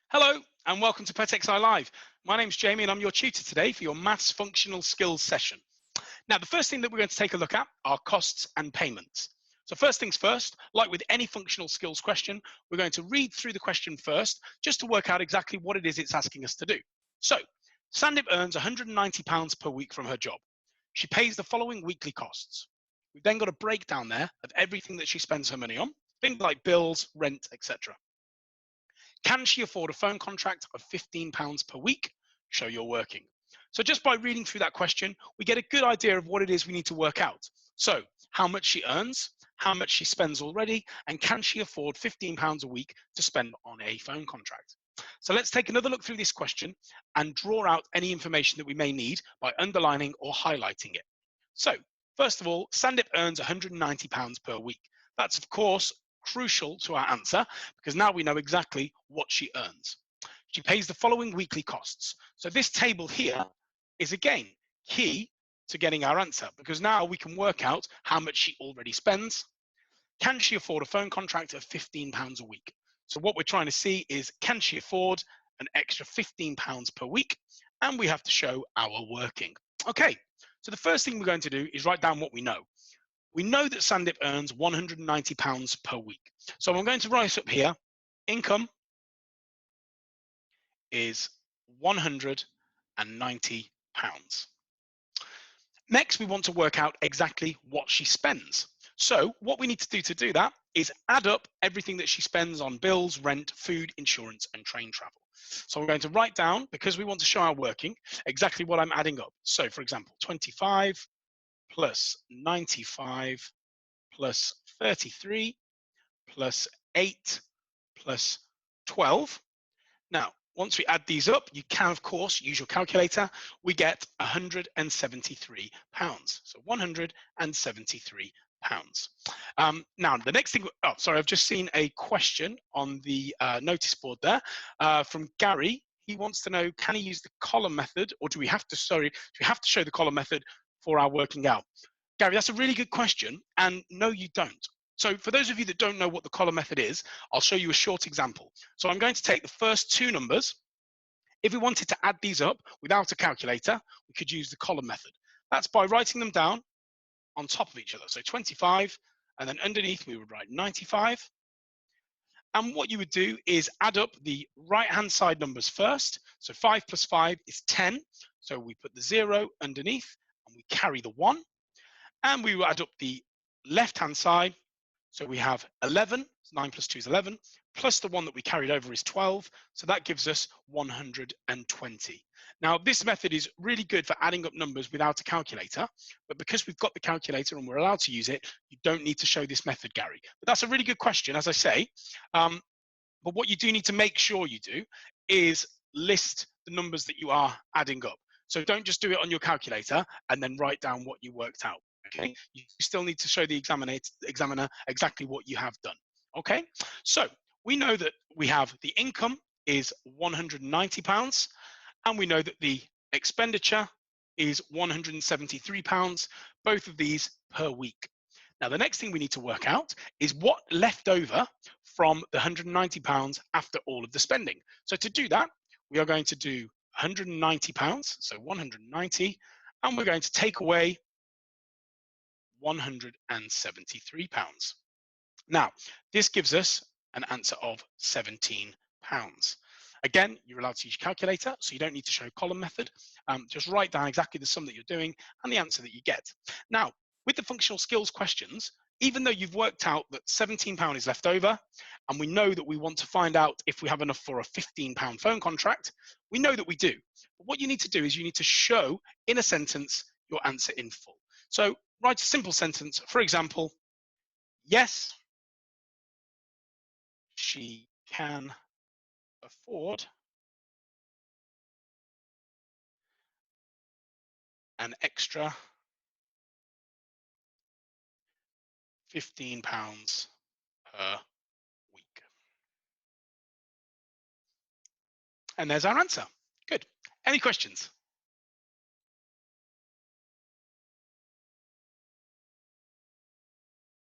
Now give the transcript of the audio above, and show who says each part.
Speaker 1: Hello and welcome to PetXI Live. My name's Jamie and I'm your tutor today for your Maths Functional Skills session. Now, the first thing that we're going to take a look at are costs and payments. So first things first, like with any functional skills question, we're going to read through the question first just to work out exactly what it is it's asking us to do. So, Sandip earns £190 per week from her job. She pays the following weekly costs. We've then got a breakdown there of everything that she spends her money on, things like bills, rent, etc. Can she afford a phone contract of £15 per week? Show you're working. So just by reading through that question, we get a good idea of what it is we need to work out. So how much she earns, how much she spends already, and can she afford £15 a week to spend on a phone contract? So let's take another look through this question and draw out any information that we may need by underlining or highlighting it. So first of all, Sandip earns £190 per week. That's of course crucial to our answer because now we know exactly what she earns. She pays the following weekly costs. So this table here is again key to getting our answer because now we can work out how much she already spends. Can she afford a phone contract of £15 a week? So what we're trying to see is, can she afford an extra £15 per week? And we have to show our working. Okay, so the first thing we're going to do is write down what we know. We know that Sandip earns £190 per week. So I'm going to write up here, income is £190. Next, we want to work out exactly what she spends. So what we need to do that is add up everything that she spends on bills, rent, food, insurance, and train travel. So I'm going to write down, because we want to show our working, exactly what I'm adding up. So for example, 25 plus 95 plus 33 plus 8 plus 12. Now, once we add these up, you can, of course, use your calculator. We get £173. So £173. Now, the next thing, oh, sorry, I've just seen a question on the notice board there from Gary. He wants to know, can he use the column method, or do we have to show the column method for our working out? Gary, that's a really good question, and no, you don't. So for those of you that don't know what the column method is, I'll show you a short example. So I'm going to take the first two numbers. If we wanted to add these up without a calculator, we could use the column method. That's by writing them down on top of each other. So 25, and then underneath we would write 95. And what you would do is add up the right-hand side numbers first. So 5 plus 5 is 10. So we put the 0 underneath, and we carry the 1. And we will add up the left-hand side. So we have 11, 9 plus 2 is 11, plus the one that we carried over is 12. So that gives us 120. Now, this method is really good for adding up numbers without a calculator, but because we've got the calculator and we're allowed to use it, you don't need to show this method, Gary. But that's a really good question, as I say. But what you do need to make sure you do is list the numbers that you are adding up. So don't just do it on your calculator and then write down what you worked out. Okay, you still need to show the examiner exactly what you have done. Okay, so we know that we have the income is £190, and we know that the expenditure is £173, both of these per week. Now, the next thing we need to work out is what left over from the £190 after all of the spending. So to do that, we are going to do £190, so 190, and we're going to take away £173. Now, this gives us an answer of £17. Again, you're allowed to use your calculator, so you don't need to show column method. Just write down exactly the sum that you're doing and the answer that you get. Now, with the functional skills questions, even though you've worked out that £17 is left over, and we know that we want to find out if we have enough for a £15 phone contract, we know that we do. But what you need to do is you need to show in a sentence your answer in full. So write a simple sentence. For example, yes, she can afford an extra £15 per week. And there's our answer. Good. Any questions?